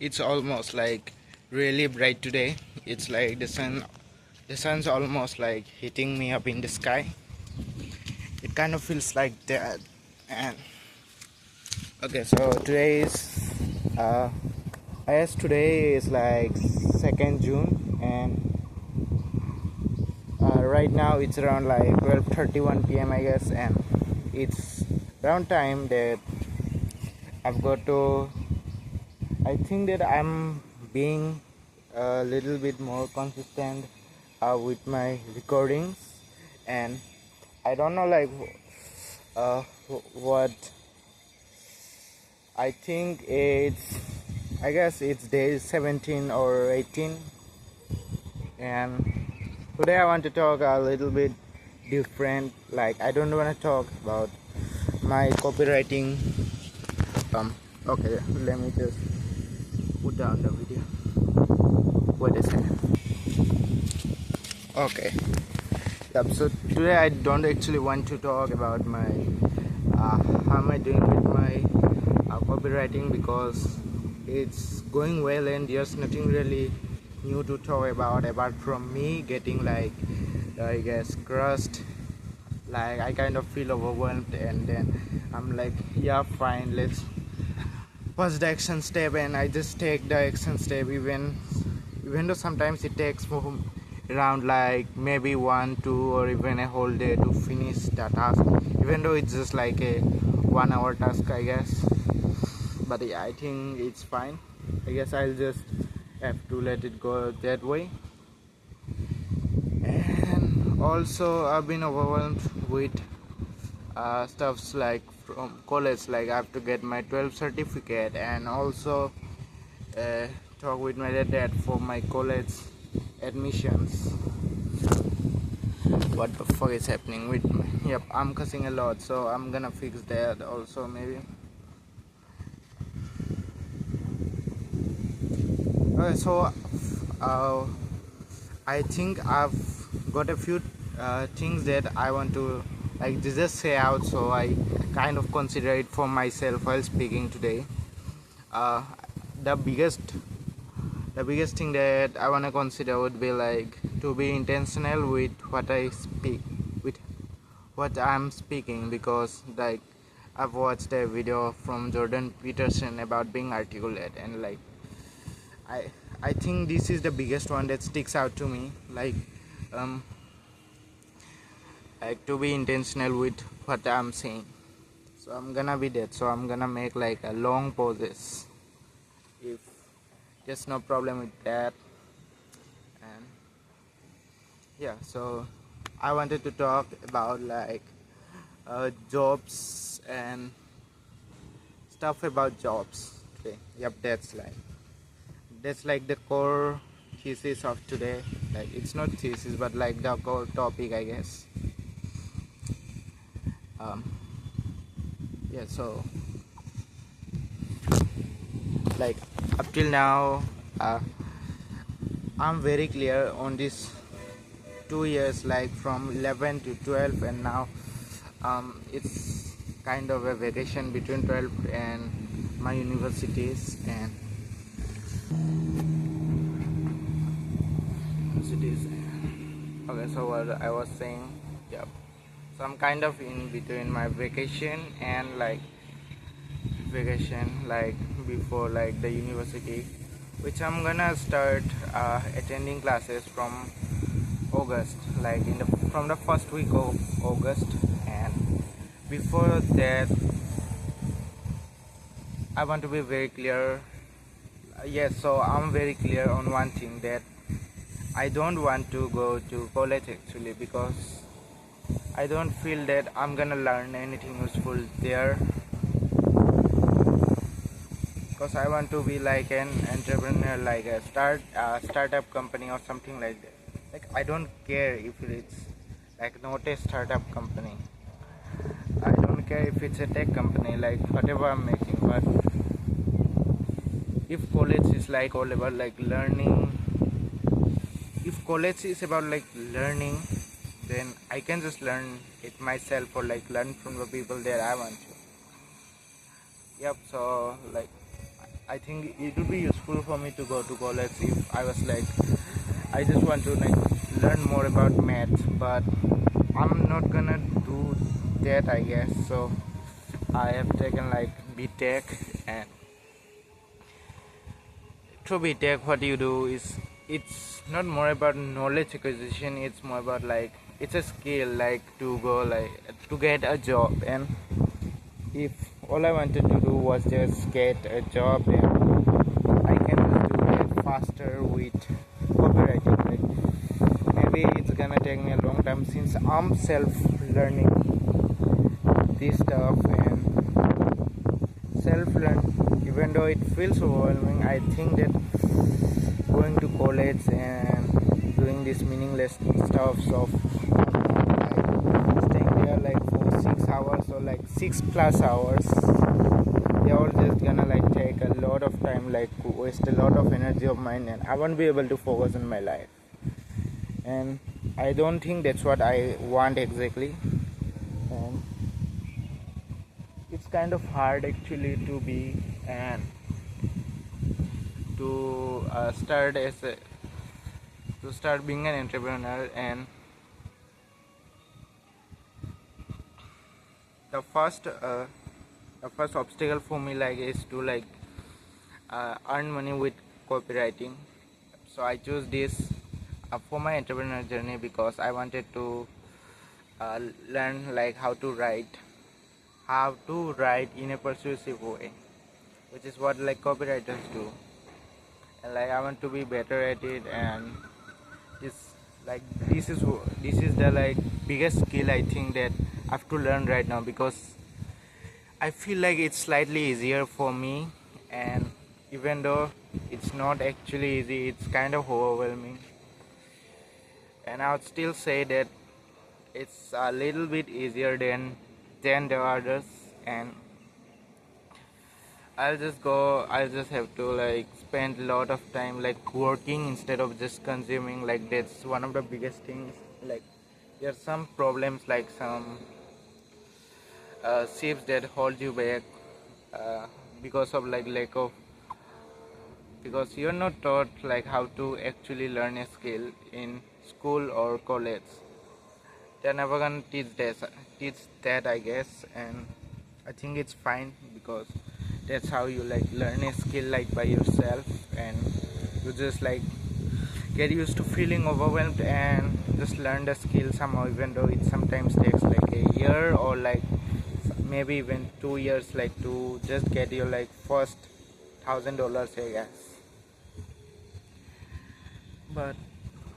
It's almost like really bright today. It's like the sun's almost like hitting me up in the sky. It kind of feels like that. And okay, so uh, I guess today is like 2nd June, and right now it's around like 12:31 p.m. I guess, and it's around time that I've got to. I think that I'm being a little bit more consistent with my recordings, and I don't know like what I think it's. I guess it's day 17 or 18, and today I want to talk a little bit different. Like I don't want to talk about my copywriting. Okay, let me just put down the video. Wait a second. Okay. Yep. So today I don't actually want to talk about my how am I doing with my copywriting, because it's going well and there's nothing really new to talk about apart from me getting like I guess crushed. Like I kind of feel overwhelmed, and then I'm like, yeah, fine, let's first the action step, and I just take the action step, even though sometimes it takes around like maybe 1 2 or even a whole day to finish the task, even though it's just like a 1 hour task, I guess. But yeah, I think it's fine. I guess I'll just have to let it go that way. And also I've been overwhelmed with stuffs like from college. Like I have to get my 12 certificate, and also talk with my dad for my college admissions. What the fuck is happening with me? Yep, I'm cussing a lot, so I'm gonna fix that also maybe. Okay, so I think I've got a few things that I want to like just say out, so I kind of consider it for myself while speaking today. Uh, the biggest thing that I want to consider would be like to be intentional with what I speak, with what I'm speaking, because like I've watched a video from Jordan Peterson about being articulate, and like I I think this is the biggest one that sticks out to me. Um like to be intentional with what I'm saying. So I'm gonna be that. So I'm gonna make like a long pauses. If there's no problem with that. And yeah, so I wanted to talk about like jobs and stuff about jobs today. Yep, that's like the core thesis of today. Like it's not thesis, but like the core topic, I guess. um yeah, so like up till now, I'm very clear on this 2 years, like from 11 to 12, and now it's kind of a vacation between 12 and my universities. And okay, so what I was saying, yeah, so I'm kind of in between my vacation and like before like the university, which I'm gonna start attending classes from August, like from the first week of August. And before that, I want to be very clear. Yes, so I'm very clear on one thing, that I don't want to go to college actually, because I don't feel that I'm gonna learn anything useful there, because I want to be like an entrepreneur, like a startup company or something like that. Like I don't care if it's like not a startup company, I don't care if it's a tech company, like whatever I'm making. But if college is like all about like learning, if college is about like learning, then I can just learn it myself, or like learn from the people that I want to. Yep, so like I think it would be useful for me to go to college if I was like I just want to like learn more about math, but I'm not gonna do that, I guess. So I have taken like BTech, and through BTech what you do is it's not more about knowledge acquisition, it's more about like it's a skill like to go like to get a job. And if all I wanted to do was just get a job, then I can just do it faster with copywriting. Like maybe it's gonna take me a long time since I'm self-learning this stuff and self-learn. Even though it feels overwhelming, I think that going to college and doing this meaningless stuff of like staying there like for 6 hours or like 6+ hours, they're all just gonna like take a lot of time, like waste a lot of energy of mine, and I won't be able to focus on my life. And I don't think that's what I want exactly. And it's kind of hard actually to be and to start being an entrepreneur. And the first obstacle for me like is to like earn money with copywriting. So I chose this for my entrepreneur journey because I wanted to learn like how to write in a persuasive way, which is what like copywriters do. And like I want to be better at it, and this like this is the like biggest skill I think that I have to learn right now, because I feel like it's slightly easier for me, and even though it's not actually easy, it's kind of overwhelming. And I would still say that it's a little bit easier than the others. And I'll just have to like spend a lot of time like working instead of just consuming. Like that's one of the biggest things. Like there's some problems, like some shifts that hold you back uh, because of like lack of, because you're not taught like how to actually learn a skill in school or college. They're never gonna teach that, I guess. And I think it's fine, because that's how you like learn a skill like by yourself, and you just like get used to feeling overwhelmed and just learn the skill somehow, even though it sometimes takes like a year or like maybe even 2 years, like to just get your like first $1,000, I guess. But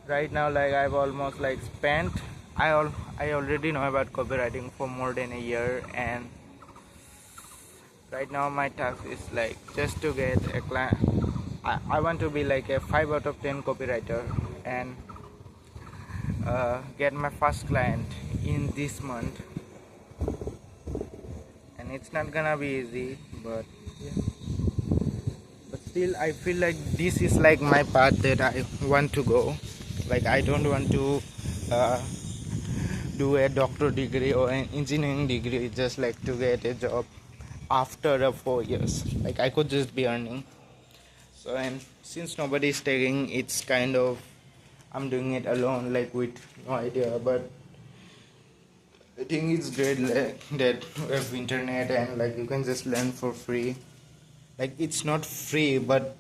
right now like I've almost like spent I already know about copywriting for more than a year, and right now my task is like just to get a client. I want to be like a 5 out of 10 copywriter, and get my first client in this month. And it's not gonna be easy, but yeah. But still I feel like this is like my path that I want to go. Like I don't want to uh, do a doctor degree or an engineering degree just like to get a job after 4 years. Like I could just be earning. So, and since nobody is taking, it's kind of I'm doing it alone, like with no idea. But I think it's great like, that we have internet and like you can just learn for free. Like it's not free, but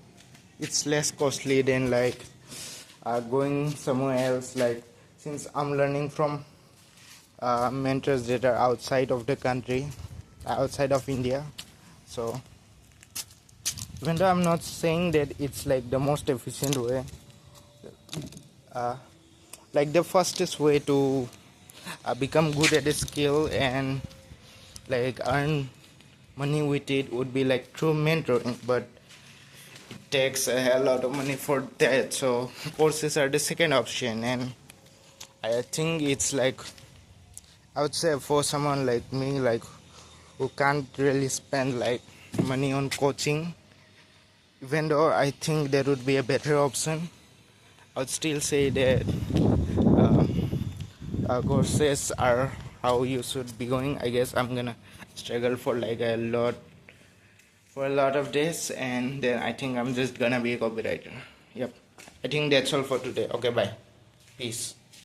it's less costly than like going somewhere else. Like since I'm learning from mentors that are outside of the country, outside of India. So even though I'm not saying that it's like the most efficient way, uh, like the fastest way to become good at a skill and like earn money with it would be like through mentoring, but it takes a hell lot of money for that. So courses are the second option, and I think it's like I would say for someone like me, like who can't really spend like money on coaching, even though I think there would be a better option, I would still say that courses are how you should be going. I guess I'm gonna struggle for like a lot for a lot of days, and then I think I'm just gonna be a copywriter. Yep. I think that's all for today. Okay, bye. Peace.